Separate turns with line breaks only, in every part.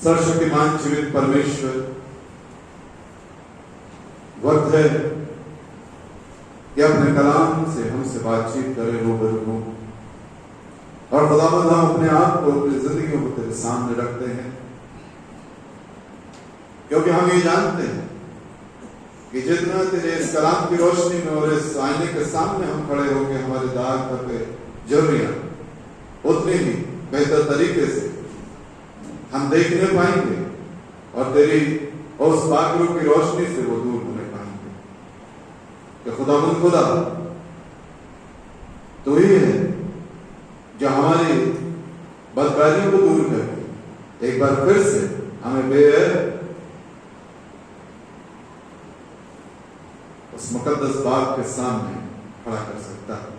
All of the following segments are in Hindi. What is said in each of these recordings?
सर्वशक्तिमान जीवित परमेश्वर, वक्त है कि अपने कलाम से हमसे बातचीत करे, रूबरू हो। और खुदावंद हम अपने आप को, अपनी जिंदगियों को तेरे सामने रखते हैं, क्योंकि हम ये जानते हैं कि जितना तेरे इस कलाम की रोशनी में और इस आईने के सामने हम खड़े होंगे, हमारे दाग धब्बे झुर्रियां उतनी ही बेहतर तरीके से हम देखने पाएंगे और तेरी उस पाकरू की रोशनी से वो दूर होने पाएंगे। कि खुदावंद खुदा तो ही है जो हमारी बदकारियों को दूर करे, एक बार फिर से हमें बेहद उस मुकद्दस बाग के सामने खड़ा कर सकता है।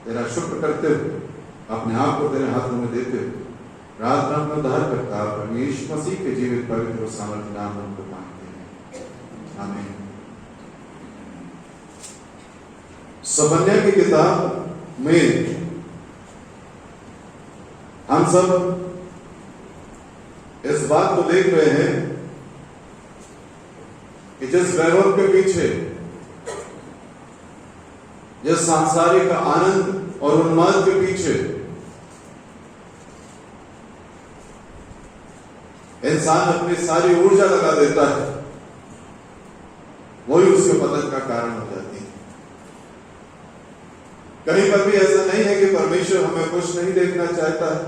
तेरा शुक्र करते हुए, अपने आप को तेरे हाथों में देते हुए, रात रात में उद्धार करता है यीशु मसीह के जीवित पवित्र और सामर्थ्य नाम में उनको मांगते हैं, आमीन। सफन्या की किताब में हम सब इस बात को देख रहे हैं कि जिस वैभव के पीछे, जिस सांसारिक आनंद और उन्माद के पीछे इंसान अपनी सारी ऊर्जा लगा देता है, वही उसके पतन का कारण हो जाती है। कहीं पर भी ऐसा नहीं है कि परमेश्वर हमें खुश नहीं देखना चाहता है,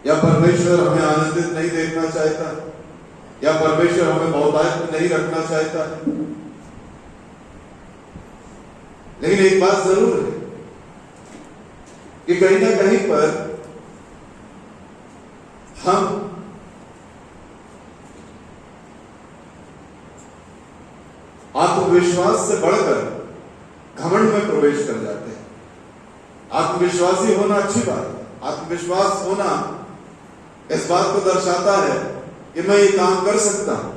या परमेश्वर हमें आनंदित नहीं देखना चाहता है, या परमेश्वर हमें बहुतायत में नहीं रखना चाहता है। लेकिन एक बात जरूर है कि कहीं ना कहीं पर हम आत्मविश्वास से बढ़कर घमंड में प्रवेश कर जाते हैं। आत्मविश्वासी होना अच्छी बात है, आत्मविश्वास होना इस बात को दर्शाता है कि मैं ये काम कर सकता हूं।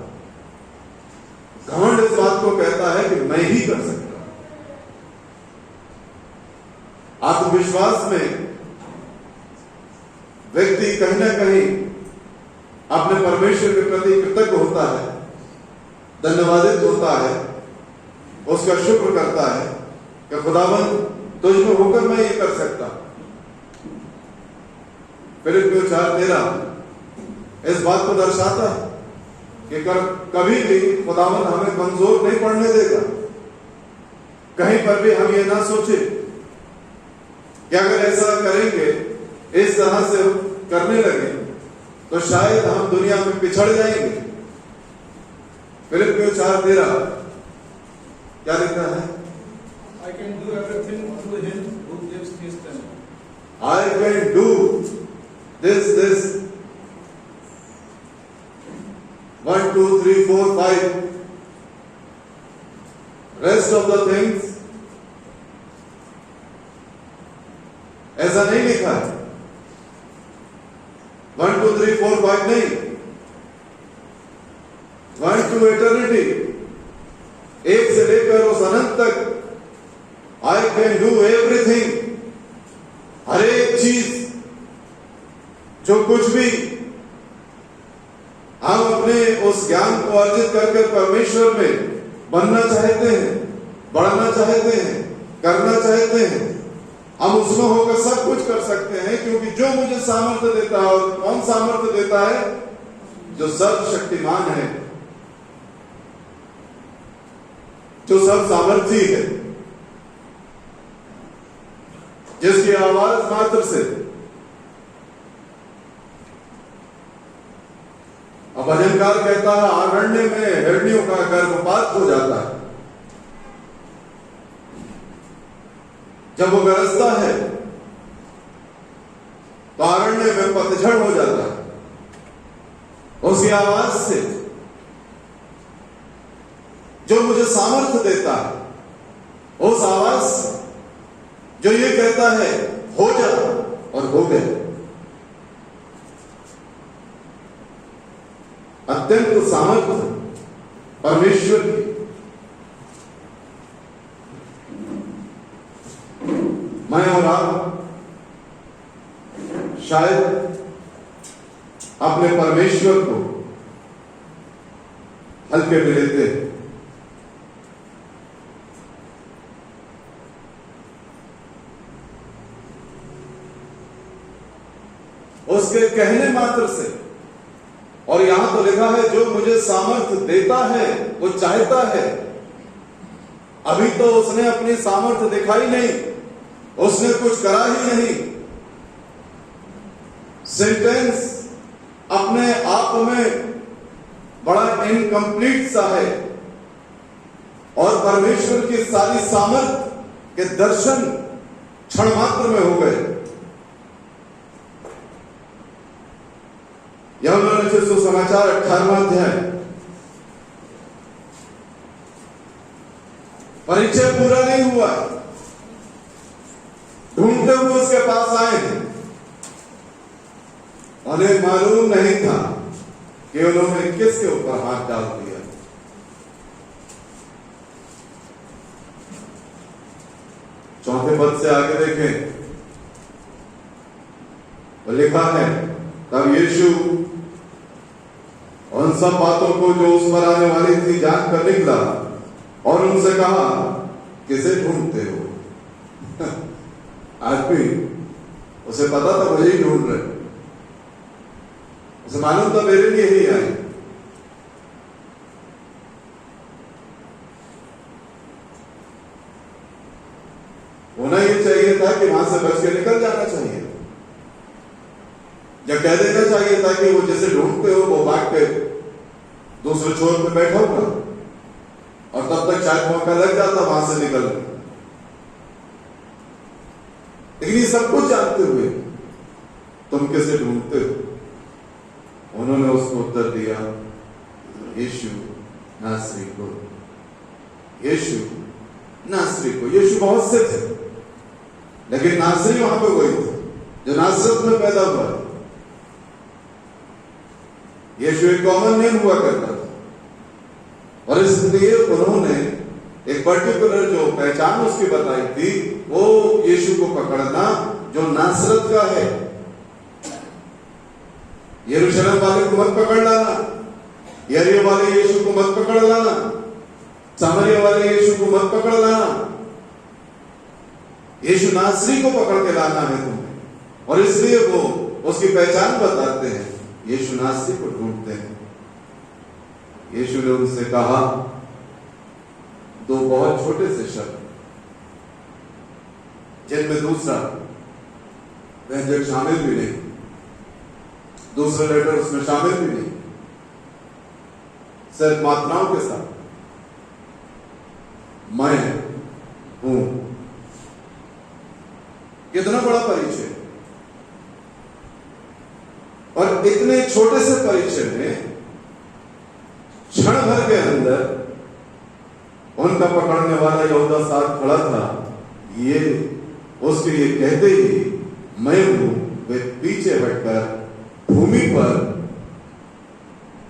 घमंड इस बात को कहता है कि मैं ही कर सकता हूं। आत्मविश्वास में व्यक्ति कहीं ना कहीं अपने परमेश्वर के प्रति कृतज्ञ होता है, धन्यवादित होता है, उसका शुक्र करता है कि खुदावंद तुझ में होकर मैं ये कर सकता हूं। फिलिप्पियों 4:13 इस बात को दर्शाता है कि कभी भी खुदावंद हमें कमजोर नहीं पड़ने देगा। कहीं पर भी हम ये ना सोचे कि अगर ऐसा करेंगे, इस तरह से करने लगे, तो शायद हम दुनिया में पिछड़ जाएंगे। फिलिप्पियों 4:13 क्या लिखा है?
I can do everything through him who gives me strength.
I can do this 1 2 3 4 5 rest of the things ऐसा नहीं लिखा है। 1 2 3 4 5 नहीं, 1 to eternity, एक से लेकर उस अनंत तक I can do everything, हर एक चीज, जो कुछ भी हम अपने उस ज्ञान को अर्जित करके परमेश्वर में बनना चाहते हैं, बढ़ना चाहते हैं, करना चाहते हैं, हम उसमें होकर सब कुछ कर सकते हैं, क्योंकि जो मुझे सामर्थ्य देता है, और कौन सामर्थ्य देता है? जो सर्वशक्तिमान है, जो सब सामर्थी है, जिसकी आवाज मात्र से भजनकार कहता है आरण्य में हिरनियों का गर्भपात हो जाता है। जब वो गरजता है तो आरण्य में पतझड़ हो जाता है। उसकी आवाज से जो मुझे सामर्थ्य देता है, उस आवाज से जो ये कहता है हो जा, और हो गया। अत्यंत सामर्थ्य परमेश्वर की। मैं और आप शायद अपने परमेश्वर को हल्के में लेते हैं। उसके कहने मात्र से, और यहां तो लिखा है जो मुझे सामर्थ्य देता है वो चाहता है। अभी तो उसने अपनी सामर्थ्य दिखाई नहीं, उसने कुछ करा ही नहीं। सेंटेंस अपने आप में बड़ा इनकम्प्लीट सा है, और परमेश्वर की सारी सामर्थ्य के दर्शन क्षण मात्र में हो गए। यूहन्ना रचित सुसमाचार 18वां अध्याय। परिचय पूरा नहीं हुआ, ढूंढते हुए उसके पास आए हैं। उन्हें मालूम नहीं था कि उन्होंने किसके ऊपर हाथ डाल दिया। चौथे पद से आगे देखें, तो लिखा है तब यीशु उन सब बातों को जो उस पर आने वाली थी जान कर निकला और उनसे कहा किसे ढूंढते हो। आज भी उसे पता था मुझे ही ढूंढ रहे, उसे मालूम था मेरे लिए ही आए। होना ये चाहिए था कि वहां से बच के निकल जाना चाहिए, या कह देना चाहिए था कि वो जैसे ढूंढते हो वो भाग के दूसरे छोर पे बैठा होगा, और तब तक शायद मौका लग जाता वहां से निकलने। लेकिन ये सब कुछ जानते हुए तुम किसे ढूंढते हो? उन्होंने उसको उत्तर दिया यीशु नासरी को। यीशु नासरी को। यीशु बहुत से थे, लेकिन नासरी वहां पे वही थे जो नासरत में पैदा हुआ। यीशु एक कॉमन नेम हुआ करता था, और इसलिए उन्होंने एक पर्टिकुलर जो पहचान उसकी बताई थी, वो यीशु को पकड़ना जो नासरत का है। यरूशलेम वाले को मत पकड़ लाना, यरीहो वाले यीशु को मत पकड़ लाना, सामरिया वाले यीशु को मत पकड़ लाना। यीशु नासरी को पकड़ के लाना है तुम्हें, और इसलिए वो उसकी पहचान बताते हैं। यीशु नासरी को ढूंढते हैं। यीशु ने उनसे कहा दो बहुत छोटे से शब्द, जिनमें दूसरा व्यंजक शामिल भी नहीं, दूसरा लेटर उसमें शामिल भी नहीं, सिर्फ मात्राओं के साथ मैं हूं। कितना बड़ा परिचय, और इतने छोटे से परिचय में क्षण भर के अंदर उनका पकड़ने वाला यहूदा साथ खड़ा था। ये उसके लिए कहते ही मैं हूं, वे पीछे हटकर भूमि पर,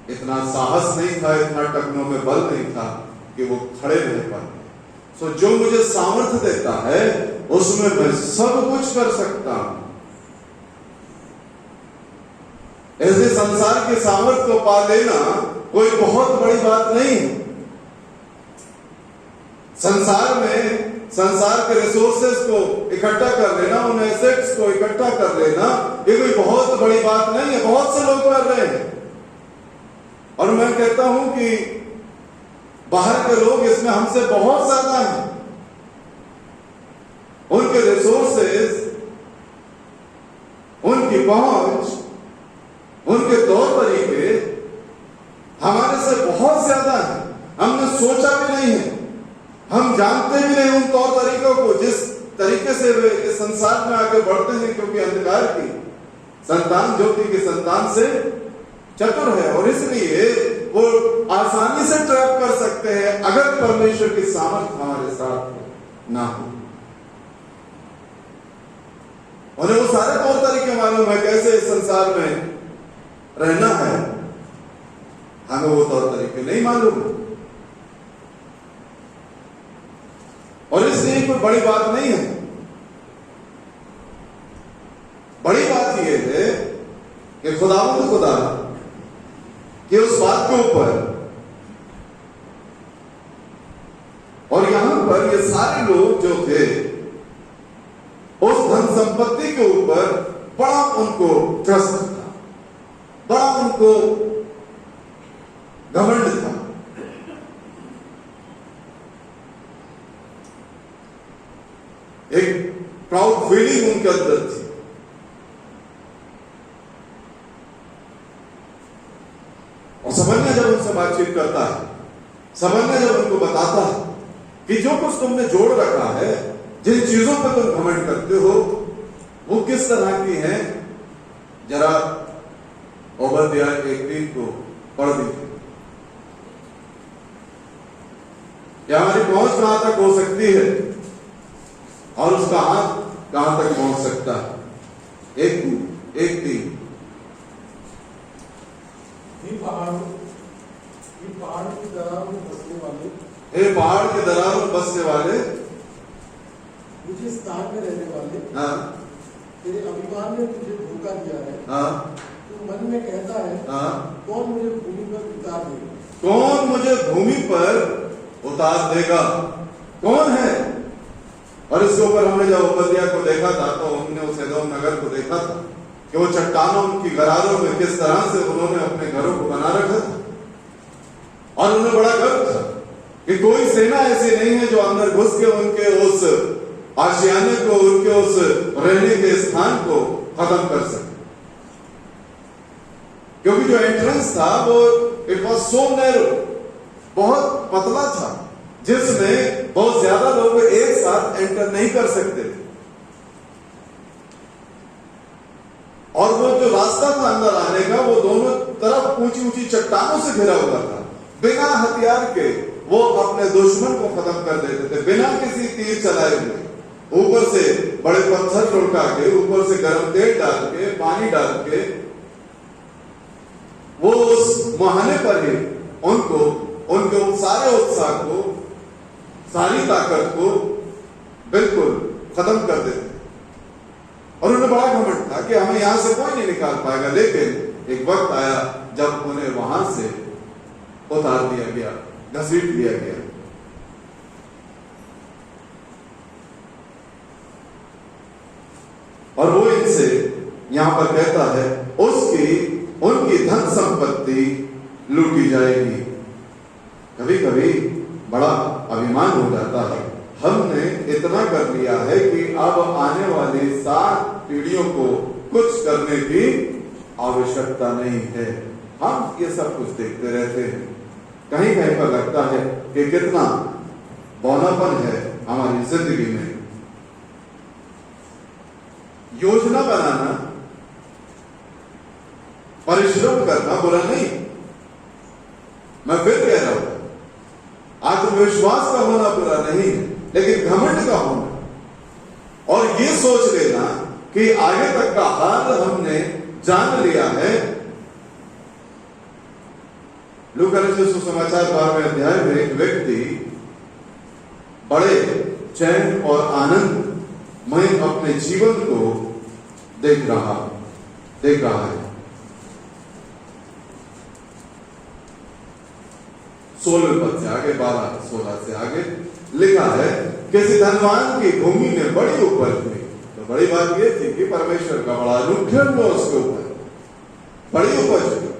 इतना साहस नहीं था, इतना टखनों में बल नहीं था कि वो खड़े रह पाते। सो जो मुझे सामर्थ्य देता है उसमें मैं सब कुछ कर सकता हूं। ऐसे संसार के सामर्थ्य को पा लेना कोई बहुत बड़ी बात नहीं है। संसार में संसार के रिसोर्सेस को इकट्ठा कर लेना, उन एसेट्स को इकट्ठा कर लेना, ये कोई बहुत बड़ी बात नहीं है। बहुत से लोग कर रहे हैं, और मैं कहता हूं कि बाहर के लोग इसमें हमसे बहुत ज्यादा हैं। उनके रिसोर्सेस, उनकी पहुंच, उनके तौर तरीके हमारे से बहुत ज्यादा है। हमने सोचा भी नहीं है, हम जानते भी नहीं उन तौर तरीकों को जिस तरीके से वे इस संसार में आगे बढ़ते हैं, क्योंकि अंधकार की संतान ज्योति की संतान से चतुर है, और इसलिए वो आसानी से ट्रैप कर सकते हैं अगर परमेश्वर की सामर्थ्य हमारे साथ ना हो। उन्हें वो सारे तौर तरीके मालूम है कैसे इस संसार में रहना है, हमें वो तौर तरीके नहीं मालूम है। और इसलिए कोई बड़ी बात नहीं है। बड़ी बात यह है कि खुदावंद खुदा कि उस बात के ऊपर, और यहां पर ये सारे लोग जो थे उस धन संपत्ति के ऊपर बड़ा उनको ट्रस्ट था, बड़ा उनको घमंड था। एक प्राउड फीलिंग उनके अंदर थी। और समन्या जब उनसे बातचीत करता है, समन्या जब उनको बताता है कि जो कुछ तुमने जोड़ रखा है, जिन चीजों पर तुम घमंड करते हो, वो किस तरह की हैं, जरा ओबद्याह 1:3 को पढ़ दीजिए। क्या हमारी पहुंच कहां तक हो सकती है और उसका हाथ कहां तक पहुंच सकता है। 1:3
पहाड़ की दरारों में बसने वाले,
हे पहाड़ की दरारों में बसने वाले,
मुझे स्थान में रहने वाले,
हाँ,
तेरे अभिमान ने तुझे धोखा दिया है।
हाँ,
तू मन में कहता है,
हाँ,
कौन मुझे भूमि पर उतार देगा?
कौन मुझे भूमि पर उतार देगा? कौन है? और इसके ऊपर हमने जब ओबद्याह को देखा था, तो हमने उस एदोम नगर को देखा था कि वो चट्टानों की गरारों में किस तरह से उन्होंने अपने घरों को बना रखा था, और उन्हें बड़ा गर्व था कि कोई सेना ऐसी नहीं है जो अंदर घुस के उनके उस आशियाने को, उनके उस रहने के स्थान को खत्म कर सके। क्योंकि जो एंट्रेंस था वो इट वॉज सो नैरो, बहुत पतला था, जिसमें बहुत ज्यादा लोग एक साथ एंटर नहीं कर सकते थे। और वो जो रास्ता था अंदर आने का, वो दोनों तरफ ऊंची ऊंची चट्टानों से घिरा हुआ था। बिना हथियार के वो अपने दुश्मन को खत्म कर देते थे, बिना किसी तीर चलाए हुए। ऊपर से बड़े पत्थर लुढ़का के, ऊपर से गर्म तेल डाल के, पानी डाल के, वो उस मुहाने पर ही उनको, उनके सारे उत्साह को, सारी ताकत को बिल्कुल खत्म कर देते। और उन्हें बड़ा घमंड था कि हमें यहां से कोई नहीं निकाल पाएगा। लेकिन एक वक्त आया जब उन्हें वहां से उतार दिया गया, घसीट दिया गया। और वो इनसे यहां पर कहता है उनकी धन संपत्ति लूटी जाएगी। कभी कभी बड़ा अभिमान हो जाता है, हमने इतना कर लिया है कि अब आने वाली 7 पीढ़ियों को कुछ करने की आवश्यकता नहीं है। हम ये सब कुछ देखते रहते हैं। कहीं कहीं पर लगता है कि कितना बौनापन है हमारी जिंदगी में। योजना बनाना, परिश्रम करना बुरा नहीं, मैं फिर कह रहा हूं, आत्मविश्वास का होना बुरा नहीं है, लेकिन घमंड का होना और ये सोच लेना कि आगे तक का हाल हमने जान लिया है। लूका रचित सुसमाचार 12वें अध्याय में एक व्यक्ति बड़े चैन और आनंद में अपने जीवन को देख रहा है। 16 पद से आगे, 12-16 से आगे लिखा है, किसी धनवान की भूमि में बड़ी उपज हुई। तो बड़ी बात यह थी कि परमेश्वर का बड़ा अनुग्रह हुआ उसके ऊपर, बड़ी उपज हुई।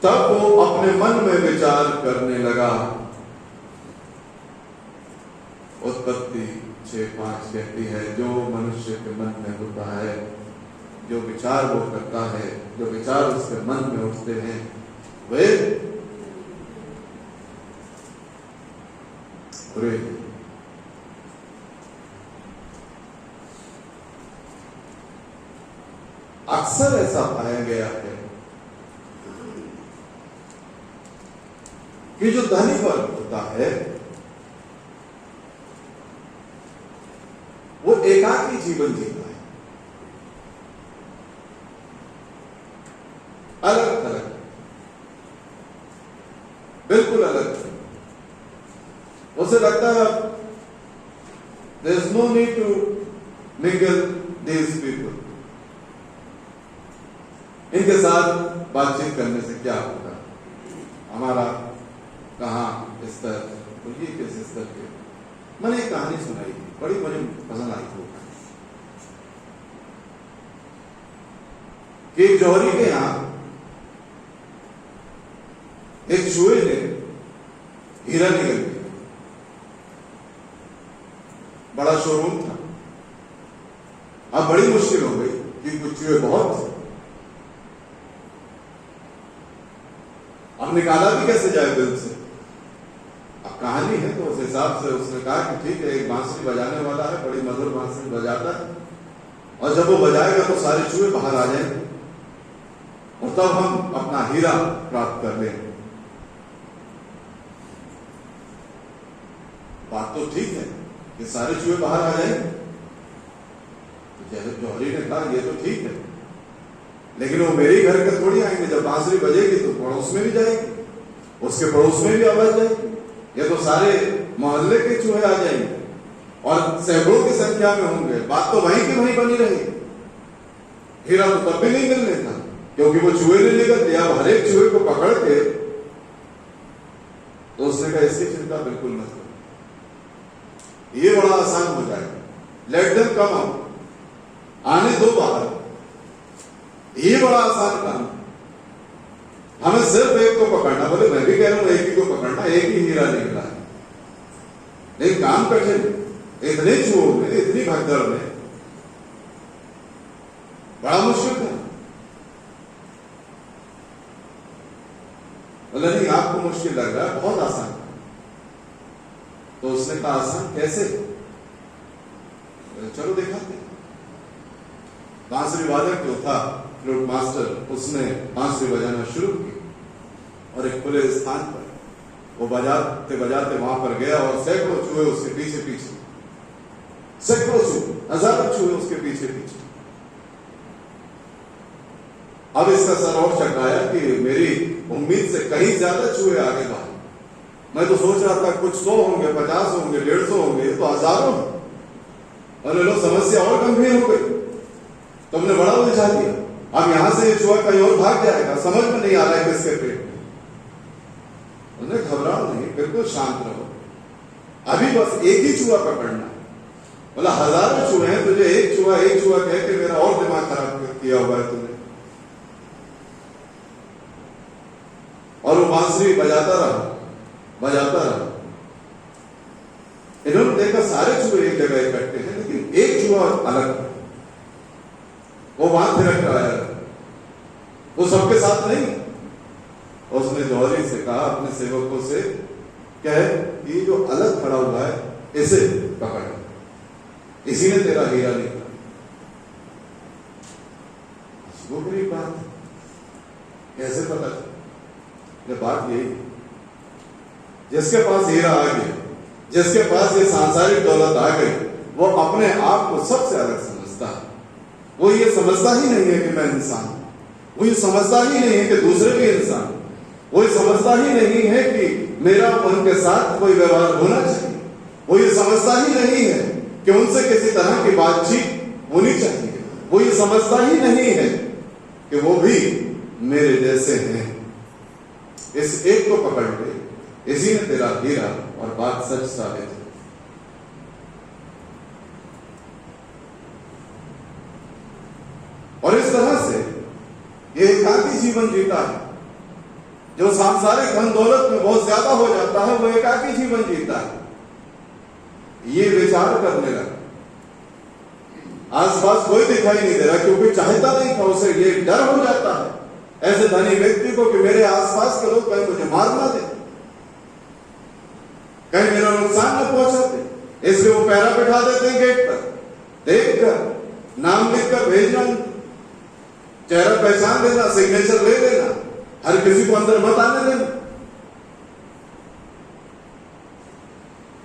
तब वो अपने मन में विचार करने लगा। उत्पत्ति 6:5 कहती है, जो मनुष्य के मन में होता है, जो विचार वो करता है, जो विचार उसके मन में उठते हैं, वे बुरे। अक्सर ऐसा पाया गया है कि जो धनी वर्ग होता है वो एकाकी जीवन जीता है, अलग थलग, बिल्कुल अलग। उसे लगता है there is no need to mingle these people, साथ बातचीत करने से क्या होगा, हमारा कहाँ स्तर, तो ये किस स्तर के। मैंने एक कहानी सुनाई थी, बड़ी मुझे पसंद आई थी कि एक जौहरी के यहां एक चूहे ने हीरा निकल गया, बड़ा शोरूम था। अब बड़ी मुश्किल हो गई कि कुछ चूहे बहुत थे, अब निकाला भी कैसे जाए दिल से। अब कहानी है तो उस हिसाब से उसने कहा कि ठीक है, एक बांसुरी बजाने वाला है, बड़ी मधुर बांसुरी बजाता है, और जब वो बजाएगा तो सारे चूहे बाहर आ जाएंगे और तब हम अपना हीरा प्राप्त कर लेंगे। बात तो ठीक है कि सारे चूहे बाहर आ जाएंगे, तो जौहरी ने कहा ये तो ठीक है, लेकिन वो मेरे घर के थोड़ी आएंगे। जब बांसुरी बजेगी तो पड़ोस में भी जाएगी, उसके पड़ोस में भी आवाज जाएगी, ये तो सारे मोहल्ले के चूहे आ जाएंगे और सैकड़ों की संख्या में होंगे। बात तो वहीं की वहीं बनी रहेगी, हीरा तो तब भी नहीं मिलने था, क्योंकि वो चूहे ने लेकर दिया। हर एक चूहे को पकड़ के, तो उसने कहा इसकी चिंता बिल्कुल मत करो, ये बड़ा आसान हो जाएगा, लेट देम कम आउट, आने दो बाहर, ये बड़ा आसान काम। हमें सिर्फ एक को पकड़ना, बोले मैं भी कह रहा हूं एक ही को पकड़ना, एक ही हीरा निकला है, लेकिन काम कठिन, इतने चूहों में, इतनी भगदड़ में बड़ा मुश्किल था। बोले नहीं आपको मुश्किल लग रहा है, बहुत आसान। तो उसने कहा आसान कैसे, चलो दिखाते। बांसुरी वादक जो था, फ्लूट मास्टर, उसने बांसुरी बजाना शुरू की और एक खुले स्थान पर वो बजाते बजाते वहां पर गया और सैकड़ों चूहे उसके पीछे पीछे, सैकड़ों चूहे, हजारों चूहे उसके पीछे पीछे। अब इसका सर और चकराया कि मेरी उम्मीद से कहीं ज्यादा चूहे आगे बढ़े। मैं तो सोच रहा था कुछ 100 होंगे, 50 होंगे, 150 होंगे, तो हजारों। और लो समस्या और गंभीर हो गई, तुमने बड़ा उलझा दिया। अब यहां से ये चूहा कहीं और भाग जाएगा, समझ में नहीं आ रहा है किसके पेट में। उन्हें घबराओ नहीं, बिल्कुल शांत रहो, अभी बस एक ही चूहा पकड़ना है। बोला हजारों चूहे हैं, तुझे एक चूहा कह के मेरा और दिमाग खराब किया हुआ है तुमने। और वो बांसुरी बजाता रहा। इन्होंने देखा सारे चूहे एक जगह इकट्ठे हैं, लेकिन एक चूहा अलग, वो वहां थिरक रहा है, वो सबके साथ नहीं। उसने जौहरी से कहा, अपने सेवकों से कहे कि जो अलग खड़ा हुआ है इसे पकड़, इसी ने तेरा हीरा निकाला। वो बड़ी बात कैसे पता चला? बात यही, जिसके पास हीरा आ गया, जिसके पास ये सांसारिक दौलत आ गई, वो अपने आप को सबसे अलग समझता है। वो ये समझता ही नहीं है कि मैं इंसान हूं, वो ये समझता ही नहीं है कि दूसरे भी इंसान, वो ये समझता ही नहीं है कि मेरा उनके साथ कोई व्यवहार होना चाहिए, वो ये समझता ही नहीं है कि उनसे किसी तरह की बातचीत होनी चाहिए, वो ये समझता ही नहीं है कि वो भी मेरे जैसे हैं। इस एक को पकड़ ले, इसी ने तेरा हीरा और बात सच साबित है। और इस तरह से ये एकाकी जीवन जीता है। जो सांसारिक धन दौलत में बहुत ज्यादा हो जाता है, वो एकाकी जीवन जीता है। ये विचार करने लगा, आसपास कोई दिखाई नहीं दे रहा, क्योंकि चाहता नहीं था उसे। ये डर हो जाता है ऐसे धनी व्यक्ति को कि मेरे आसपास के लोग कहीं मुझे मार ना दे, कहीं मेरा नुकसान न पहुंचा दे। इसलिए वो पैरा बिठा देते हैं गेट पर, देख कर नाम लिखकर भेजना, चेहरा पहचान लेना, सिग्नेचर ले लेना, हर किसी को अंदर मत आने देना।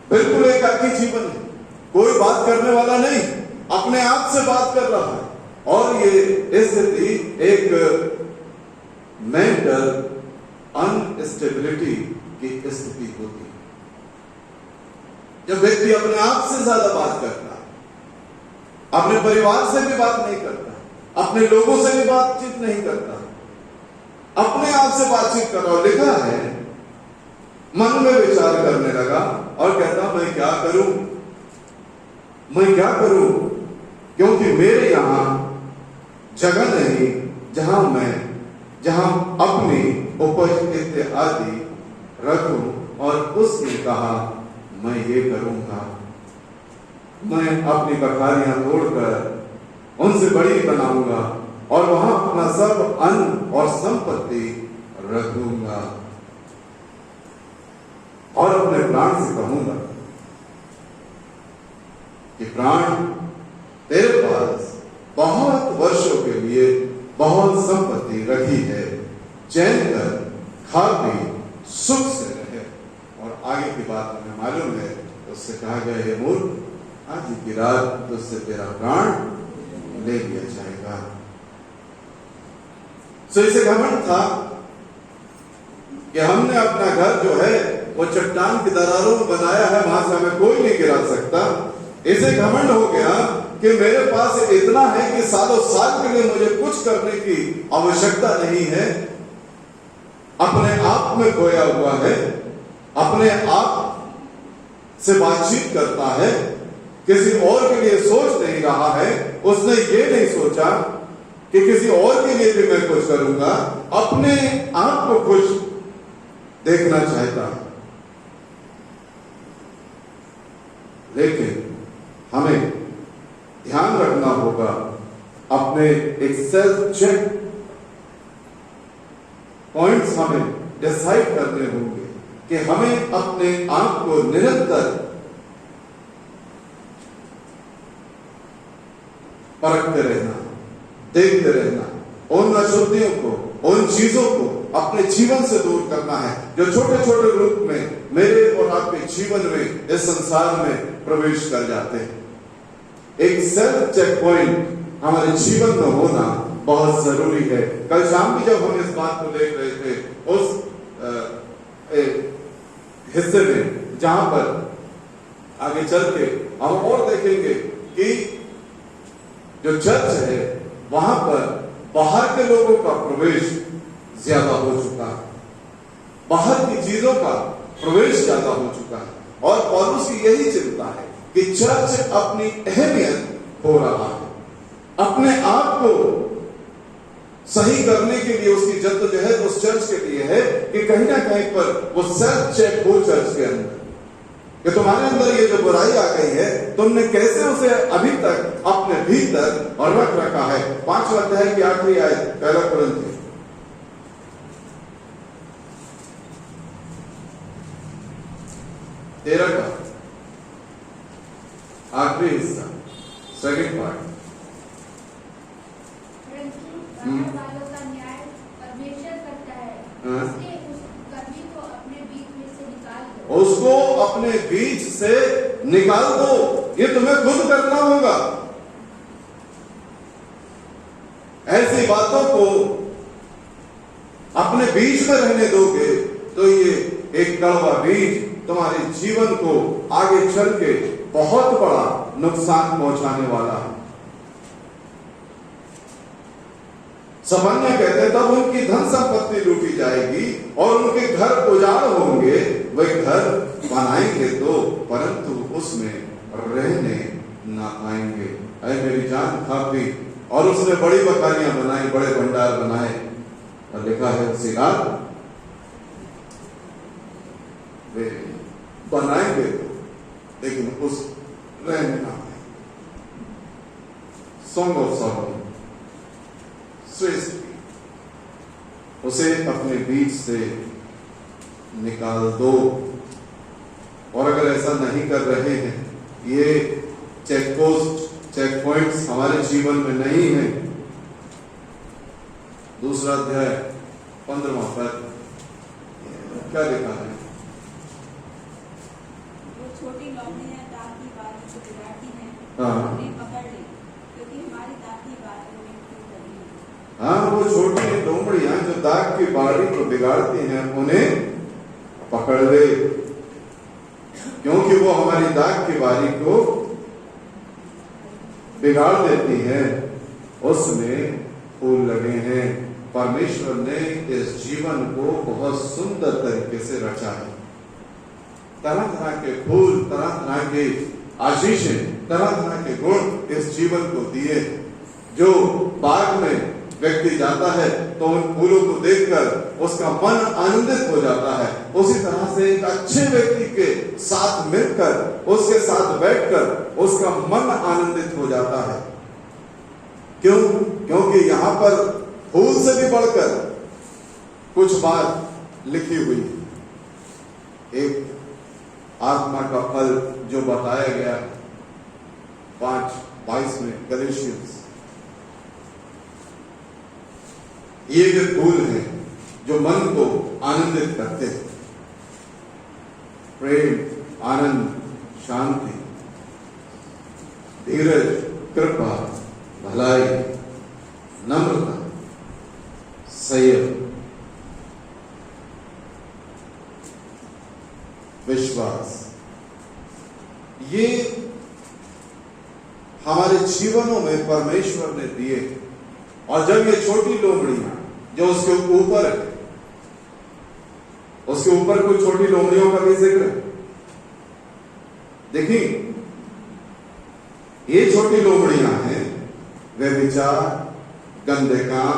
बिल्कुल एकाकी जीवन है, कोई बात करने वाला नहीं, अपने आप से बात कर रहा है। और ये स्थिति एक मेंटल अनस्टेबिलिटी की स्थिति होती है, जब व्यक्ति अपने आप से ज्यादा बात करता है, अपने परिवार से भी बात नहीं करता, अपने लोगों से भी बातचीत नहीं करता, अपने आप से बातचीत कर रहा हूं। लिखा है, मन में विचार करने लगा और कहता मैं क्या करूं, मैं क्या करूं, क्योंकि मेरे यहां जगह नहीं जहां अपनी उपज इत्यादि रखूं। और उसने कहा मैं ये करूंगा, मैं अपनी बखारियां तोड़कर उनसे बड़ी बनाऊंगा और वहां अपना सब अन्न और संपत्ति रखूंगा और अपने प्राण से कहूंगा कि प्राण, तेरे पास बहुत वर्षों के लिए बहुत संपत्ति रखी है, चैन कर खा पी सुख से रहे। और आगे की बात हमें मालूम है, उससे कहा गया हे मूर्ख, आज की रात तुझसे तेरा प्राण ले लिया जाएगा। सो इसे घमंड था कि हमने अपना घर जो है वो चट्टान की दरारों में बनाया है, वहां से हमें कोई नहीं गिरा सकता। इसे घमंड हो गया कि मेरे पास इतना है कि सालों साल के लिए मुझे कुछ करने की आवश्यकता नहीं है। अपने आप में खोया हुआ है, अपने आप से बातचीत करता है, किसी और के लिए सोच नहीं रहा है। उसने ये नहीं सोचा कि किसी और के लिए भी मैं कुछ करूंगा, अपने आप को खुश देखना चाहता है। लेकिन हमें ध्यान रखना होगा, अपने एक सेल्फ चेक पॉइंट्स हमें डिसाइड करने होंगे कि हमें अपने आप को निरंतर परखते रहना, देखते रहना, उन अशुद्धियों को, उन चीजों को अपने जीवन से दूर करना है जो छोटे छोटे रूप में मेरे और आपके जीवन में, इस संसार में प्रवेश कर जाते हैं। एक सेल्फ चेक पॉइंट हमारे जीवन में होना बहुत जरूरी है। कल शाम भी जब हम इस बात को देख रहे थे, उस हिस्से में जहां पर आगे चल के हम और देखेंगे कि जो चर्च है वहां पर बाहर के लोगों का प्रवेश ज्यादा हो चुका है, बाहर की चीजों का प्रवेश ज्यादा हो चुका है। और पौलुस की यही चिंता है कि चर्च अपनी अहमियत हो रहा है, अपने आप को सही करने के लिए उसकी जद्दोजहद उस चर्च के लिए है कि कहीं ना कहीं पर वो सेल्फ चेक हो चर्च के अंदर कि तुम्हारे अंदर ये जो बुराई आ गई है, तुमने कैसे उसे अभी तक अपने भीतर और रख रखा है। 5वां अध्याय की आखिरी आयत, 1 कुरिन्थियों 13 का आखिरी हिस्सा, सेकंड पार्ट।
वालों का न्याय परमेश्वर करता है, इसलिए उस कर्मी को अपने बीच में से निकाल दो।
उसको अपने बीच से निकाल दो, ये तुम्हें खुद करना होगा। ऐसी बातों को अपने बीच में रहने दोगे तो ये एक कड़वा बीज तुम्हारे जीवन को आगे चल के बहुत बड़ा नुकसान पहुंचाने वाला है। सामान्य कहते हैं तब उनकी धन संपत्ति लूटी जाएगी और उनके घर उजाड़ होंगे। वे घर बनाएंगे तो परंतु उसमें रहने ना पाएंगे। अरे मेरी जान खा पी और उसने बड़ी बखारियां बनाई, बड़े भंडार बनाए, और लिखा है उसी रात वे बनाएंगे तो, लेकिन उस रहने ना पाएंगे। सॉन्ग ऑफ सॉलोमन श्रेष्ठ, उसे अपने बीच से निकाल दो। और अगर ऐसा नहीं कर रहे हैं, ये चेक पोस्ट, चेक पॉइंट्स हमारे जीवन में नहीं है। 2 अध्याय 15वां पद क्या लिखा है?
वो छोटी लौंडियां दाग की बात को बिगाड़ती हैं, उन्हें पकड़ ले, क्योंकि हमारी दाग की बात उन्हें क्यों करनी है।
हाँ, वो छोटी लोमड़ियां जो दाग की बाड़ी को बिगाड़ती हैं, उन्हें पकड़ ले, क्योंकि वो हमारी दाग की बाड़ी को बिगाड़ देती है। उसमें फूल लगे हैं, परमेश्वर ने इस जीवन को बहुत सुंदर तरीके से रचा है। तरह तरह के फूल, तरह तरह के आशीषें, तरह तरह के गुण इस जीवन को दिए। जो बाग में व्यक्ति जाता है तो उन फूलों को देखकर उसका मन आनंदित हो जाता है। उसी तरह से एक अच्छे व्यक्ति के साथ मिलकर, उसके साथ बैठकर उसका मन आनंदित हो जाता है। क्यों? क्योंकि यहां पर फूल से भी बढ़कर कुछ बात लिखी हुई है। एक आत्मा का फल जो बताया गया 5:22 में गलातियंस, ये वे फूल हैं जो मन को आनंदित करते हैं। प्रेम, आनंद, शांति, धीरज, कृपा, भलाई, नम्रता, संयम, विश्वास, ये हमारे जीवनों में परमेश्वर ने दिए। और जब ये छोटी लोमड़ियां जो उसके ऊपर है, उसके ऊपर कुछ छोटी लोमड़ियों का भी जिक्र है। देखिए, ये छोटी लोमड़ियां हैं वे विचार, गंदे काम,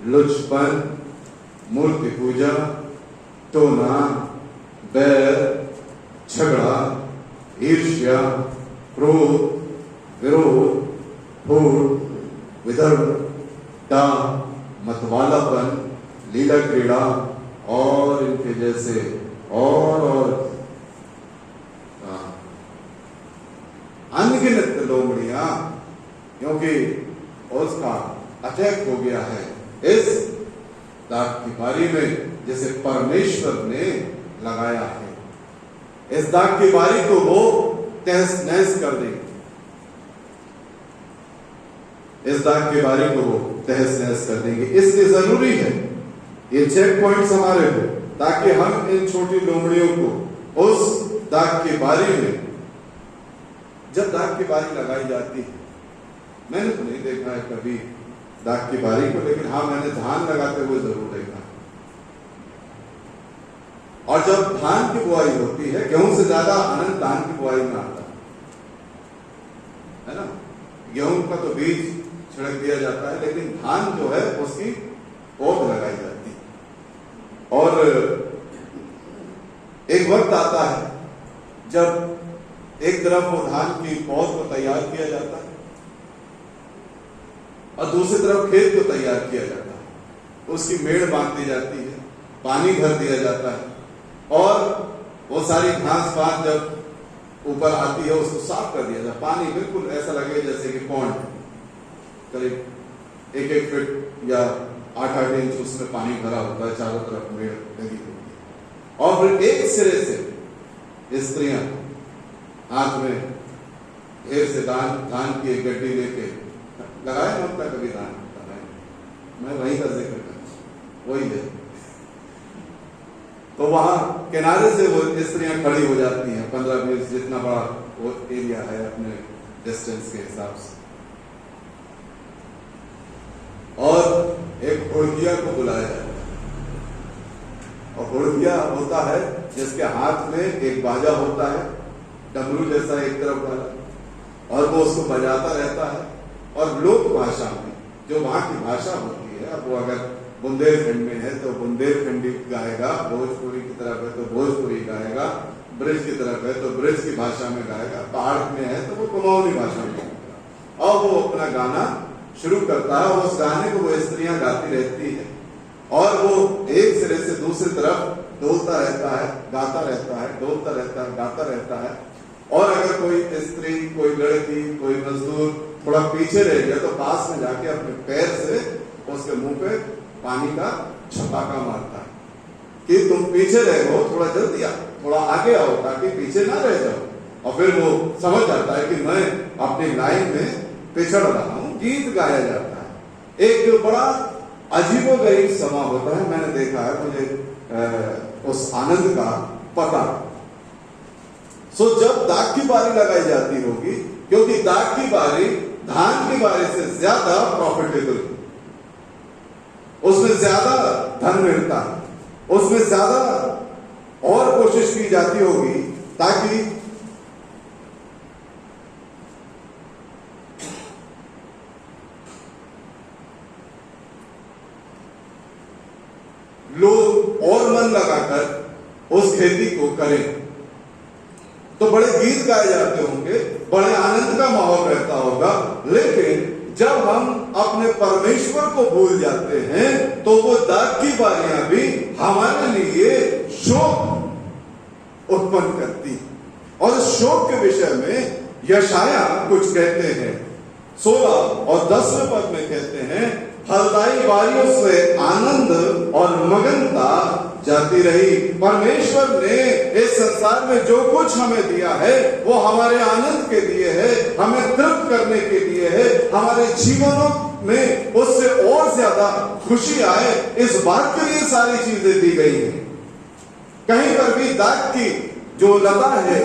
लुचपन, मूर्ति पूजा, टोना, बैर, झगड़ा, ईर्ष्या, क्रोध, विरोध, फूट, विधर्म, डाह, मतवालापन, लीला क्रीड़ा और इनके जैसे और अनगिनत लोमड़ियां, क्योंकि उसका अटैक हो गया है इस दाग की बारी में जिसे परमेश्वर ने लगाया है। इस दाग की बारी को वो तहस नहस कर देंगे। इस दाग की बारी को वो तहस नहस कर देंगे। इसलिए जरूरी है ये चेक पॉइंट्स हमारे हो, ताकि हम इन छोटी लोमड़ियों को उस दाग की बारी में, जब दाग की बारी लगाई जाती है, मैंने तो नहीं देखा है कभी दाग की बारी को, लेकिन हाँ मैंने धान लगाते हुए जरूर देखा। और जब धान की बुआई होती है, गेहूं से ज्यादा आनंद धान की बुआई में आता है ना। गेहूं का तो बीज छिड़क दिया जाता है, लेकिन धान जो है उसकी पौध लगाई जाती है। और एक वक्त आता है जब एक तरफ वो धान की पौध को तैयार किया जाता है और दूसरी तरफ खेत को तैयार किया जाता है। उसकी मेड़ बांध दी जाती है, पानी भर दिया जाता है और वो सारी घास पात जब ऊपर आती है उसको साफ कर दिया जाता है। पानी बिल्कुल ऐसा लगे जैसे कि पौंड, करीब 1-1 फीट या 8-8 इंच उसमें पानी भरा होता है, चारों तरफ मेड़ लगी होती है। और फिर एक सिरे से स्त्रियां हाथ में ढेर से धान की एक गड्डी लेके, लगाया ना अपना कभी धान, मैं वहीं का जिक्र कर, वही है। तो वहां किनारे से वो स्त्रियां खड़ी हो जाती हैं, 15-20 जितना बड़ा वो एरिया है अपने डिस्टेंस के हिसाब से, और एक हुड़किया को बुलाया जाता है। और हुड़किया होता है जिसके हाथ में एक बाजा होता है, डमरू जैसा एक तरफ वाला, और वो उसको बजाता रहता है। और लोक भाषा में जो वहां की भाषा होती है, अब वो अगर बुंदेलखंड में है तो बुंदेलखंडी गाएगा, भोजपुरी की तरफ है तो भोजपुरी गाएगा, ब्रज की तरफ है तो ब्रज की भाषा में गाएगा, पहाड़ में है तो वो कुमाऊनी भाषा में गाएगा। और वो अपना गाना शुरू करता है। उस गाने को वो स्त्रियां गाती रहती है और वो एक सिरे से दूसरी तरफ डोलता रहता है, गाता रहता है, डोलता रहता है, गाता रहता है। और अगर कोई स्त्री, कोई लड़की, कोई मजदूर थोड़ा पीछे रह गया तो पास में जाके अपने पैर से उसके मुंह पे पानी का छपाका मारता है कि तुम पीछे रह गो, थोड़ा जल्दी आओ, थोड़ा आगे आओ ताकि पीछे ना रह जाओ। और फिर वो समझ जाता है कि मैं अपनी लाइन में पिछड़ रहा हूं, गीत गाया जाता है। एक बड़ा अजीबोगरीब समा होता है, मैंने देखा है, मुझे उस आनंद का पता। सो जब दाग की बारी लगाई जाती होगी, क्योंकि दाग की बारी धान की बारी से ज्यादा प्रॉफिटेबल, उसमें ज्यादा धन मिलता है, उसमें ज्यादा और कोशिश की जाती होगी ताकि लोग और मन लगाकर उस खेती को करें। तो बड़े गीत गाए जाते होंगे, बड़े आनंद का माहौल रहता होगा, लेकिन जब हम अपने परमेश्वर को भूल जाते हैं तो वो दाग की बारियां भी हमारे लिए शोक उत्पन्न करती। और इस शोक के विषय में यशाया कुछ कहते हैं। 16 और 10वें पद में कहते हैं, फलदायी बारियों से आनंद और मगनता जाती रही। परमेश्वर ने इस संसार में जो कुछ हमें दिया है वो हमारे आनंद के लिए है, हमें तृप्त करने के लिए है, हमारे जीवनों में उससे और ज्यादा खुशी आए, इस बात के लिए सारी चीजें दी गई हैं। कहीं पर भी दाग की जो लता है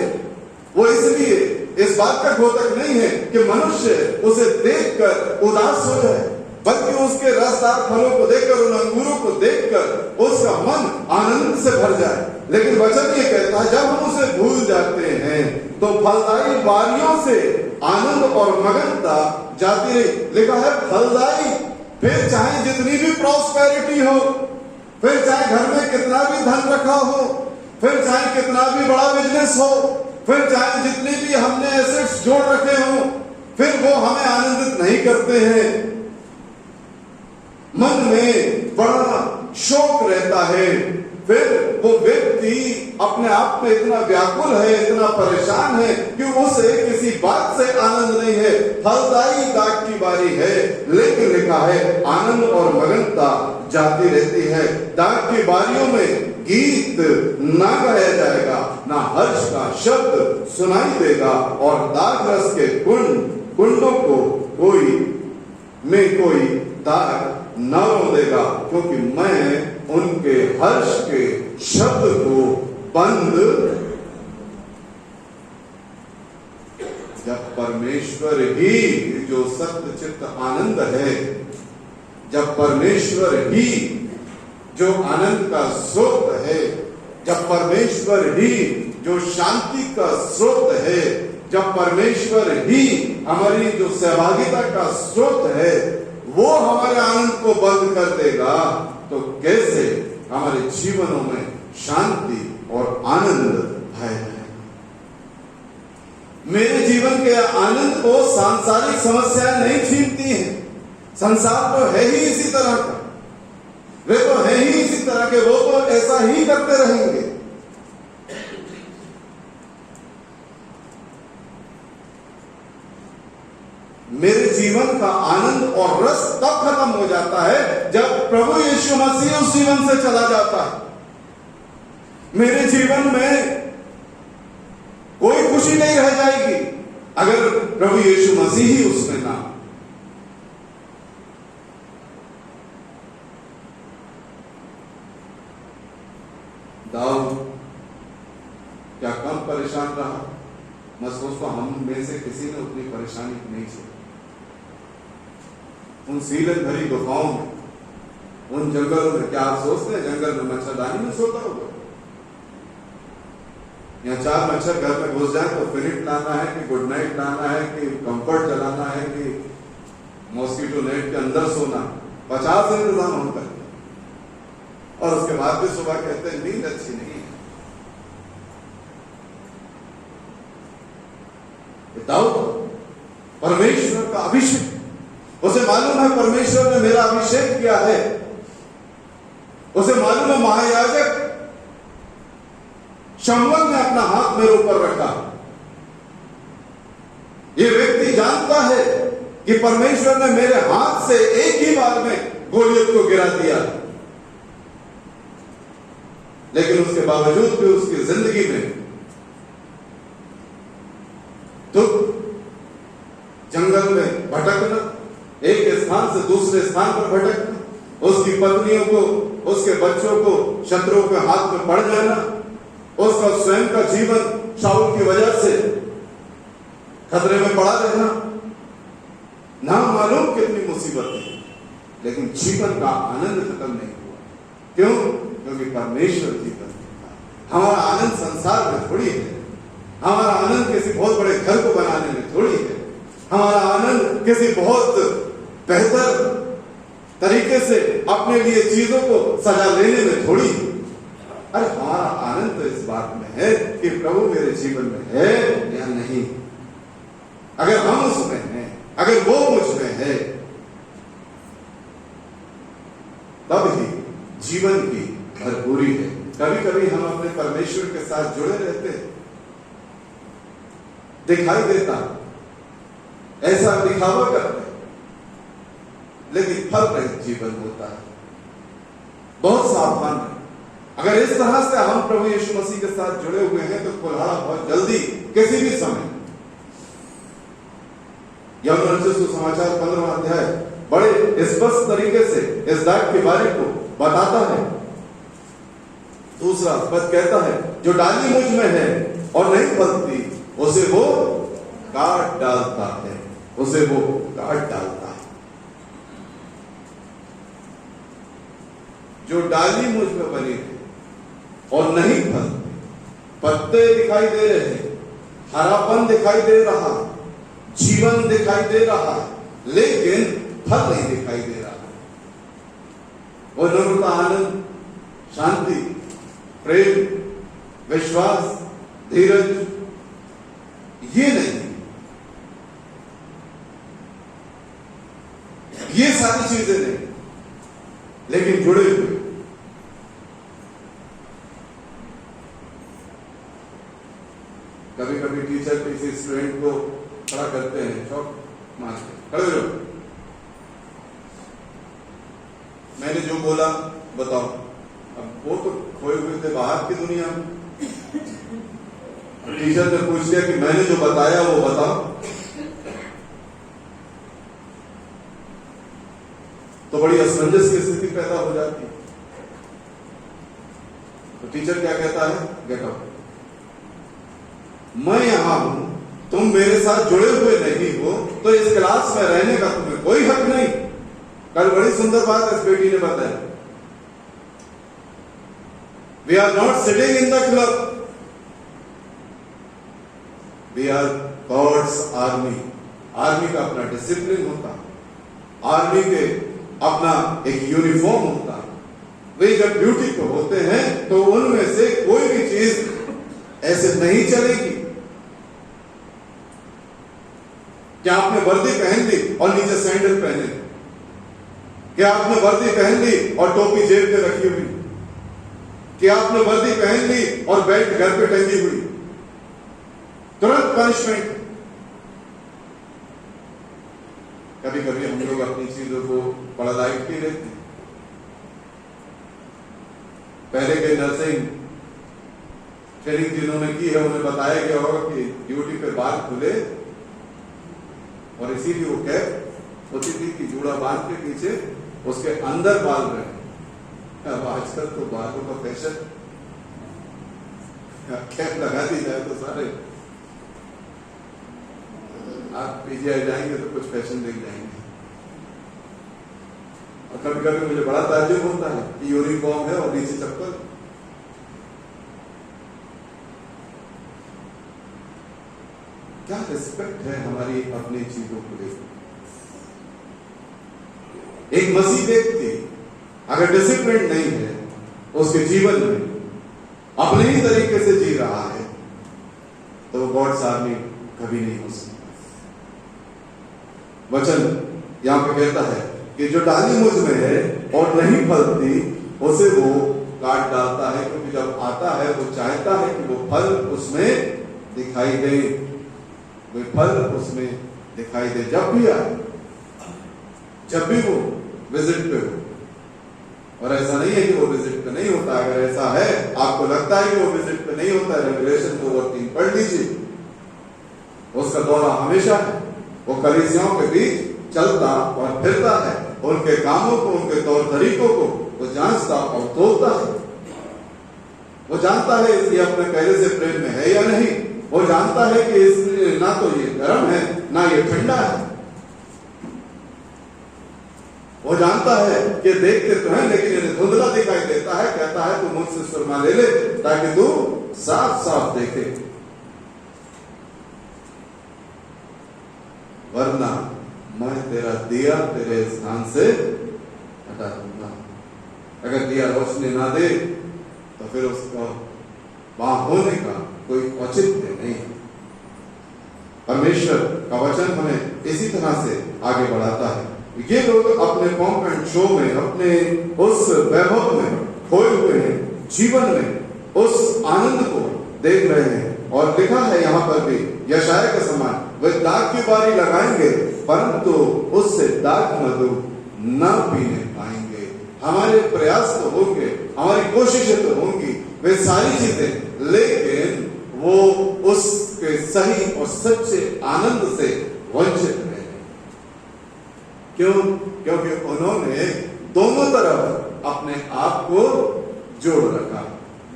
वो इसलिए इस बात का द्योतक नहीं है कि मनुष्य उसे देखकर उदास हो जाए, बल्कि उसके रसदार फलों को देखकर, उन अंगूरों को देखकर उसका मन आनंद से भर जाए। लेकिन वचन ये कहता है जब हम उसे भूल जाते हैं तो फलदायी बारियों से आनंद और मगनता जाती रही। लिखा है फलदायी, फिर चाहे जितनी भी प्रॉस्पेरिटी हो, फिर चाहे घर में कितना भी धन रखा हो, फिर चाहे कितना भी बड़ा बिजनेस हो, फिर चाहे जितने भी हमने एसेट्स जोड़ रखे हो, फिर वो हमें आनंदित नहीं करते हैं। मन में बड़ा शौक रहता है, फिर वो व्यक्ति अपने आप में इतना व्याकुल है, इतना परेशान है कि उसे किसी बात से आनंद नहीं है। फलदायी दाग की बारी है, लेकिन लिखा है आनंद और मगनता जाती रहती है। दाग की बारियों में गीत ना गाया जाएगा, ना हर्ष का शब्द सुनाई देगा, और दाग रस के कुंडों को कोई दाग न देगा, क्योंकि मैं उनके हर्ष के शब्द को बंद। जब परमेश्वर ही जो सत्य चित्त आनंद है, जब परमेश्वर ही जो आनंद का स्रोत है, जब परमेश्वर ही जो शांति का स्रोत है, जब परमेश्वर ही हमारी जो सहभागिता का स्रोत है, वो हमारे आनंद को बंद कर देगा, तो कैसे हमारे जीवनों में शांति और आनंद आएगा। मेरे जीवन के आनंद को सांसारिक समस्याएं नहीं छीनती हैं। संसार तो है ही इसी तरह का, वे तो है ही इसी तरह के, वो तो ऐसा ही करते रहेंगे। मेरे जीवन का आनंद और रस तब खत्म हो जाता है जब प्रभु यीशु मसीह उस जीवन से चला जाता है। मेरे जीवन में कोई खुशी नहीं रह जाएगी अगर प्रभु यीशु मसीह ही उसमें ना। दाऊद क्या कम परेशान रहा? मैं सोचता हम में से किसी ने उतनी परेशानी नहीं झेली। उन सीलन भरी गुफाओं में, उन जंगलों में, क्या आप सोचते हैं जंगल में मच्छरदानी में सोता होगा? या 4 मच्छर घर में घुस जाए तो फिनिट लाना है कि गुड नाइट लाना है कि कंफर्ट चलाना है कि मॉस्किटो नेट के अंदर सोना, 50 इंतजाम होता है, और उसके बाद भी सुबह कहते हैं नींद अच्छी नहीं है। दाऊद परमेश्वर का अभिषेक, उसे मालूम है परमेश्वर ने मेरा अभिषेक किया है, उसे मालूम है महायाजक शमूएल ने अपना हाथ मेरे ऊपर रखा। ये व्यक्ति जानता है कि परमेश्वर ने मेरे हाथ से एक ही बार में गोलियत को गिरा दिया, लेकिन उसके बावजूद भी उसकी जिंदगी में दुख, जंगल में भटकना, एक स्थान से दूसरे स्थान पर भटकना, उसकी पत्नियों को, उसके बच्चों को शत्रुओं के हाथ में पड़ जाना, उसका स्वयं का जीवन शाऊल की वजह से खतरे में पड़ा रहना, ना मालूम कितनी मुसीबत है। लेकिन जीवन का आनंद खत्म नहीं हुआ। क्यों? क्योंकि परमेश्वर जीवन देता है। हमारा आनंद संसार में थोड़ी है, हमारा आनंद किसी बहुत बड़े घर को बनाने में थोड़ी है, हमारा आनंद किसी बहुत बेहतर तरीके से अपने लिए चीजों को सजा लेने में थोड़ी है। अरे हमारा आनंद तो इस बात में है कि प्रभु मेरे जीवन में है या नहीं। अगर हम उसमें हैं, अगर वो मुझ में है, तब ही जीवन की भरपूरी है। कभी कभी हम अपने परमेश्वर के साथ जुड़े रहते हैं, दिखाई देता ऐसा दिखावा करते, लेकिन फल रहित जीवन होता है। बहुत सावधान है। अगर इस तरह से हम प्रभु यीशु मसीह के साथ जुड़े हुए हैं तो कुल्हाड़ा बहुत जल्दी किसी भी समय, यूहन्ना सुसमाचार 15वां अध्याय बड़े स्पष्ट तरीके से इस दाग के बारे को बताता है। दूसरा पद कहता है, जो डाली मुझ में है और नहीं फलती उसे वो काट डालता है, उसे वो काट डालता है। जो डाली मुझ में बनी है और नहीं फलती, पत्ते दिखाई दे रहे हैं, हरापन दिखाई दे रहा, जीवन दिखाई दे रहा, लेकिन फल नहीं दिखाई दे रहा। वो नम्रता, आनंद, शांति, प्रेम, विश्वास, धीरज, ये नहीं, ये सारी चीजें नहीं, लेकिन जुड़े हुए। कभी कभी टीचर किसी स्टूडेंट को खड़ा करते हैं, चौक मार के खड़े हो, मैंने जो बोला बताओ। अब वो तो खोए हुए थे बाहर की दुनिया में। टीचर ने पूछ लिया कि मैंने जो बताया वो बताओ, तो बड़ी असमंजस की स्थिति पैदा हो जाती है। तो टीचर क्या कहता है? Get out. मैं यहां हूं, तुम मेरे साथ जुड़े हुए नहीं हो, तो इस क्लास में रहने का तुम्हें कोई हक नहीं। कल बड़ी सुंदर बात इस बेटी ने बताया, we are not sitting in the club, we are God's army. Army का अपना डिसिप्लिन होता, आर्मी के अपना एक यूनिफॉर्म होता। वे जब ड्यूटी पे होते हैं तो उनमें से कोई भी चीज ऐसे नहीं चलेगी। क्या आपने वर्दी पहन ली और नीचे सैंडल पहने? क्या आपने वर्दी पहन ली और टोपी जेब पे रखी हुई? क्या आपने वर्दी पहन ली और बेल्ट घर पे टंगी हुई? तुरंत पनिशमेंट। कभी कभी हम लोग अपनी चीजों को बड़ा लाइटली लेते हैं। पहले के नर्सिंग ट्रेनिंग जिन्होंने की है उन्हें बताया गया होगा कि ड्यूटी पे बाल खुले, और इसीलिए वो कैप होती थी कि जूड़ा बांध के पीछे उसके अंदर बाल रहे। अब आजकल तो बालों का फैशन, कैप लगा दी जाए तो सारे, आप पीजीआई जाएंगे तो कुछ फैशन देख जाएंगे। और कभी कभी मुझे बड़ा ताज्जुब होता है कि यूनिफॉर्म है और नीचे चप्पल। क्या रिस्पेक्ट है हमारी अपनी चीजों को लेकर। एक मसीह व्यक्ति अगर डिसिप्लिन नहीं है, उसके जीवन में अपने ही तरीके से जी रहा है, तो वो गॉड्स आर्मी कभी नहीं हो सकता। वचन यहां पे कहता है कि जो डाली मुझ में है और नहीं फलती उसे वो काट डालता है, क्योंकि जब आता है वो चाहता है कि वो फल उसमें दिखाई दे, कोई फल उसमें दिखाई दे। जब भी आए, जब भी वो विजिट पे हो, और ऐसा नहीं है कि वो विजिट पे नहीं होता। अगर ऐसा है, आपको लगता है कि वो विजिट पे नहीं होता, रेवलेशन 2 और 3 पढ़ लीजिए। उसका दौरा हमेशा है, वो कलीसियाओं के बीच चलता और फिरता है, उनके कामों को, उनके तौर तरीकों को वो जांचता और तोलता है। वो जानता है ये अपने पहले से प्रेम में है या नहीं। वो जानता है कि इस ना तो ये गर्म है ना ये ठंडा है। वो जानता है कि देखते तो हैं लेकिन इन्हें धुंधला दिखाई देता है। कहता है तू मुझसे सुरमा ले ले ताकि तू साफ साफ देखे, वरना मैं तेरा दिया तेरे स्थान से हटा दूंगा। अगर दिया रोशनी ना दे तो फिर उसका वहां होने का कोई औचित्य नहीं। परमेश्वर का वचन हमें इसी तरह से आगे बढ़ाता है। ये लोग अपने पंप एंड शो में, अपने उस वैभव में खोए हुए हैं, जीवन में उस आनंद को देख रहे हैं। और लिखा है यहाँ पर भी यशाया के समान वे दाग की बारी लगाएंगे परंतु उससे दाग मधु न पीने पाएंगे। हमारे प्रयास तो होंगे, हमारी कोशिशें तो होंगी, वे सारी चीजें, लेकिन वो उसके सही और सच्चे आनंद से वंचित रहे। क्यों? क्योंकि उन्होंने दोनों तरफ अपने आप को जोड़ रखा।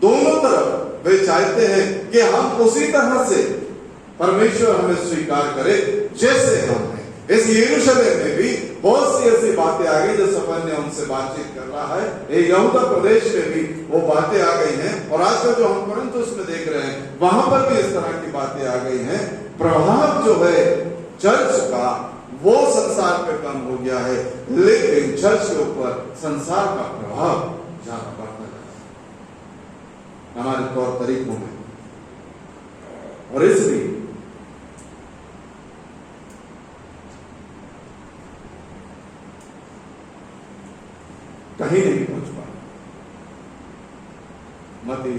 दोनों तरफ वे चाहते हैं कि हम उसी तरह से परमेश्वर हमें स्वीकार करे जैसे हम हैं। इस यरूशलेम में भी बहुत सी ऐसी बातें आ गई जो सफर ने उनसे बातचीत कर रहा है। ये यहूदा प्रदेश में भी वो बातें आ गई हैं और आजकल जो हम कोरिन्थुस में देख रहे हैं वहां पर भी इस तरह की बातें आ गई हैं। प्रभाव जो है चर्च का वो संसार पे कम हो गया है, लेकिन चर्च के ऊपर संसार का प्रभाव ज्यादा बढ़ता है हमारे तौर तरीकों में। और इसलिए कहीं नहीं पहुंच पाए। मत्ती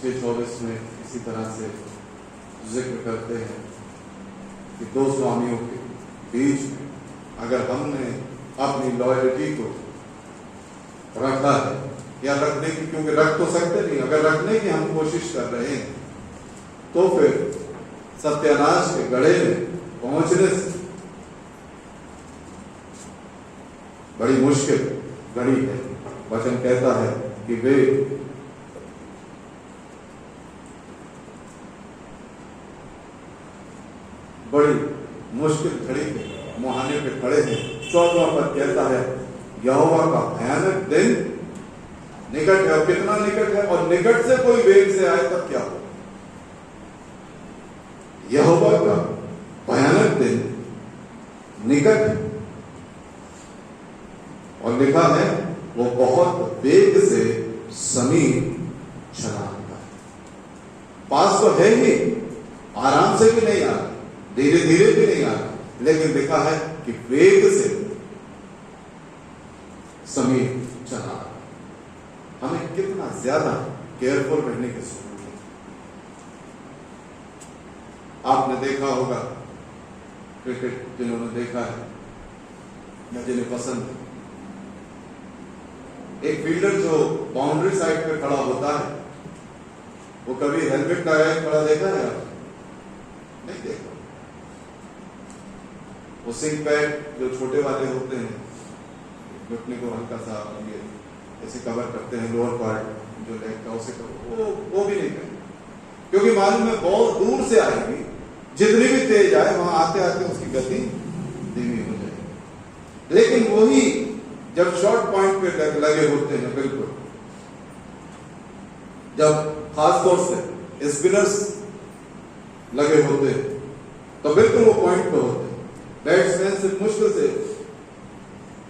6:24 में इसी तरह से जिक्र करते हैं कि दो स्वामियों के बीच में अगर हमने अपनी लॉयल्टी को रखा है या रखने की, क्योंकि रख तो सकते नहीं, अगर रखने की हम कोशिश कर रहे हैं तो फिर सत्यानाश के गड़े में पहुंचने से बड़ी मुश्किल घड़ी है। वचन कहता है कि वे बड़ी मुश्किल घड़ी के मुहाने पे खड़े हैं। 14वां पद कहता है यहोवा का भयानक दिन निकट है। और कितना निकट है? और निकट से कोई वेग से आए तब क्या हो? यहोवा का भयानक दिन निकट है और लिखा है वो बहुत वेग से समीप चला आता है। पास तो है ही, आराम से भी नहीं आ रहा, धीरे धीरे भी नहीं आ रहा, लेकिन लिखा है कि वेग से समीप चला रहा। हमें कितना ज्यादा केयरफुल रहने की जरूरत है। आपने देखा होगा क्रिकेट, जिन्होंने देखा है या जिन्हें पसंद है, एक फील्डर जो बाउंड्री साइड पे खड़ा होता है वो कभी हेलमेट लगाए खड़ा देखा है आप? नहीं देखा। वो सिंक पैड जो छोटे वाले होते हैं, घुटने को हल्का सा ये ऐसे कवर करते हैं, लोअर पार्ट जो लेग का उसे वो भी नहीं करेंगे, क्योंकि मालूम है बहुत दूर से आएगी, जितनी भी तेज आए वहां आते आते उसकी गति धीमी हो जाएगी। लेकिन वही जब शॉर्ट पॉइंट पे लगे होते हैं, बिल्कुल जब खासतौर से स्पिनर्स लगे होते हैं तो बिल्कुल वो पॉइंट पे होते हैं। बैट्समैन से मुश्किल से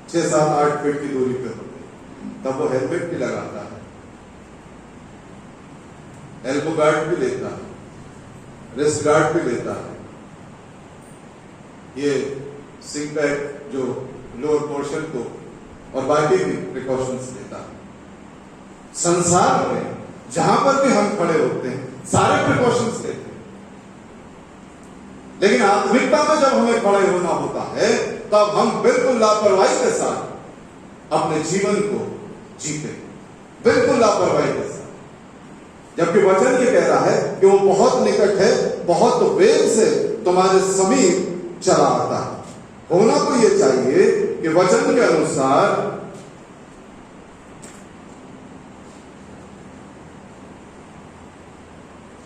6, 7, 8 फीट की दूरी पे होते हैं, तब वो हेलमेट भी लगाता है, एल्बो गार्ड भी लेता है, रिस्ट गार्ड भी लेता है, ये सिंक पैड जो लोअर पोर्शन को और बाकी भी प्रिकॉशंस लेता है। संसार में जहां पर भी हम खड़े होते हैं सारे प्रिकॉशंस लेते हैं, लेकिन आत्मिकता में जब हमें खड़े होना होता है तब हम बिल्कुल लापरवाही के साथ अपने जीवन को जीते, बिल्कुल लापरवाही के साथ। जबकि वचन ये कह रहा है कि वो बहुत निकट है, बहुत वेग से तुम्हारे समीप चला आता है। होना तो ये चाहिए कि वचन के अनुसार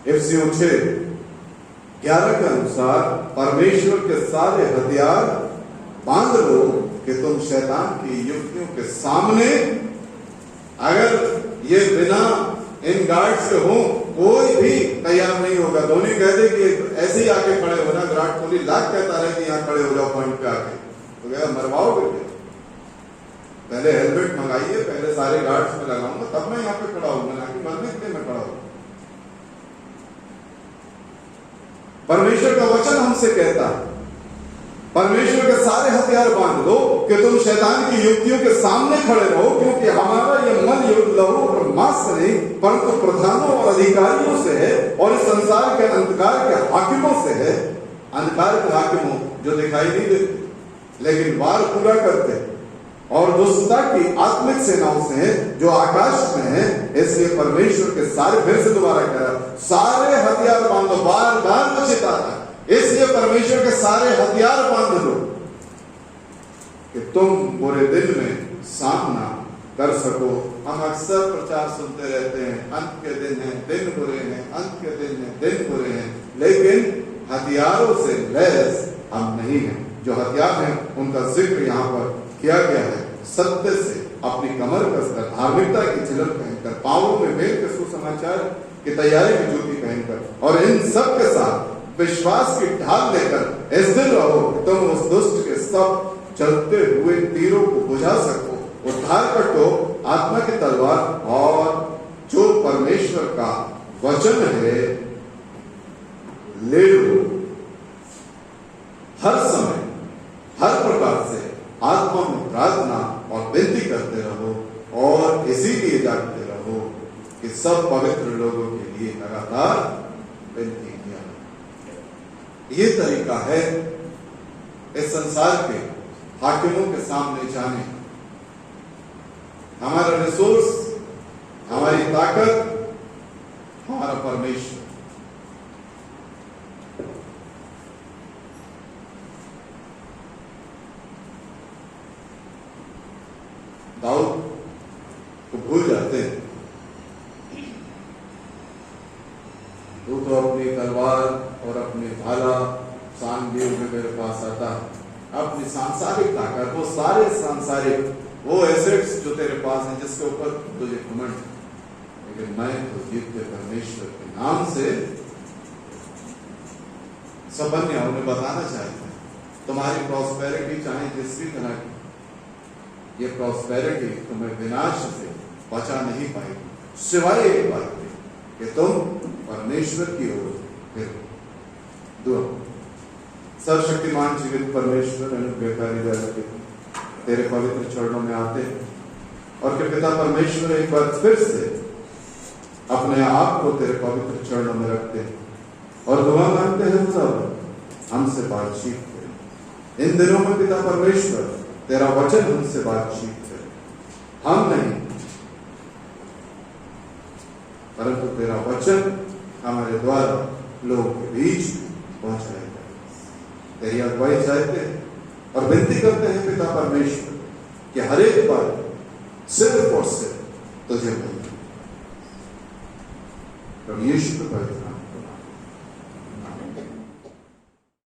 इफिसियों 6:11 के अनुसार परमेश्वर के सारे हथियार बांध लो कि तुम शैतान की युक्तियों के सामने, अगर ये बिना इन गार्ड्स के हो कोई भी तैयार नहीं होगा। धोनी कहते कि ऐसे ही आके खड़े होना, विराट कोहली लाख कहता रहे कि यहाँ खड़े हो जाओ पॉइंट पे आके, तो क्या मरवाओगे? पहले हेलमेट मंगाइए, पहले सारे गार्ड्स में लगाऊंगा तब मैं यहाँ पे खड़ा हूँ, ना कि मरने के लिए मैं खड़ा हूँ। परमेश्वर का वचन हमसे कहता है, परमेश्वर के सारे हथियार बांध लो कि तुम शैतान की युक्तियों के सामने खड़े रहो, क्योंकि हमारा ये मन युद्ध लहू और मांस से नहीं परंतु प्रधानों और अधिकारियों से है और इस संसार के अंधकार के हाकिमों से है। अंधकार के हाकिमों जो दिखाई नहीं देते लेकिन वार पूरा करते, और दुष्टता की आत्मिक सेनाओं से है जो आकाश में है। इसलिए परमेश्वर के सारे, फिर से दोबारा कह रहा, सारे हथियार बांधो। बार बार वो चिताता है, इसलिए परमेश्वर के सारे हथियार बांध लो कि तुम बुरे दिन में सामना कर सको। हम अक्सर प्रचार सुनते रहते हैं, अंत के दिन है, दिन बुरे हैं, अंत के दिन है, दिन बुरे हैं, लेकिन हथियारों से लैस हम नहीं हैं। जो हथियार हैं उनका जिक्र यहाँ पर किया गया है। सत्य से अपनी कमर कसकर, धार्मिकता की झिलक पहनकर, पांवों में मेल के सुसमाचार की तैयारी की जूती पहनकर, और इन सब के साथ विश्वास की ढाल लेकर इस दिन रहो कि तुम उस दुष्ट के सब चलते हुए तीरों को बुझा सको। उद्धार कटो आत्मा की तलवार और जो परमेश्वर का वचन है ले लो। हर समय हर प्रकार से आत्मा में प्रार्थना और विनती करते रहो और इसीलिए जागते रहो कि सब पवित्र लोगों के लिए लगातार विनती किया। ये तरीका है इस संसार के हाकिमों के सामने जाने। हमारा रिसोर्स, हमारी ताकत, हमारा परमेश्वर। दाऊद को भूल जाते हैं, तू तो अपनी तलवार और अपने भाला सान लिए हुए मेरे पास आता है। अपनी सांसारिक ताकत, वो सारे सांसारिक वो एसेट्स जो तेरे पास हैं जिसके ऊपर तुझे घमंड है, लेकिन मैं तो जीवते परमेश्वर के नाम से सबन्या उन्हें बताना चाहता है, तुम्हारी प्रॉस्पेरिटी चाहे जिस भी तरह की, ये प्रॉस्पेरिटी तुम्हें विनाश से बचा नहीं पाएगी, सिवाय एक बात के कि तुम परमेश्वर की ओर फिरो। दुआ। सर्वशक्तिमान जीवित परमेश्वर अनुग्रहकारी दयालु तेरे पवित्र चरणों में आते हैं और कि पिता परमेश्वर एक बार फिर से अपने आप को तेरे पवित्र चरणों में रखते हैं और दुआ मांगते हैं सब हमसे बातचीत करें। इन दिनों में पिता परमेश्वर तेरा वचन हमसे बातचीत करे, हम नहीं परंतु तेरा वचन हमारे द्वारा लोगों के बीच पहुंचाएगा। तेरी अगुवाई चाहते हैं और विनती करते हैं पिता परमेश्वर कि हर एक बार सिर्फ और सिर्फ तुझे मिले। प्रभु यीशु के पवित्र नाम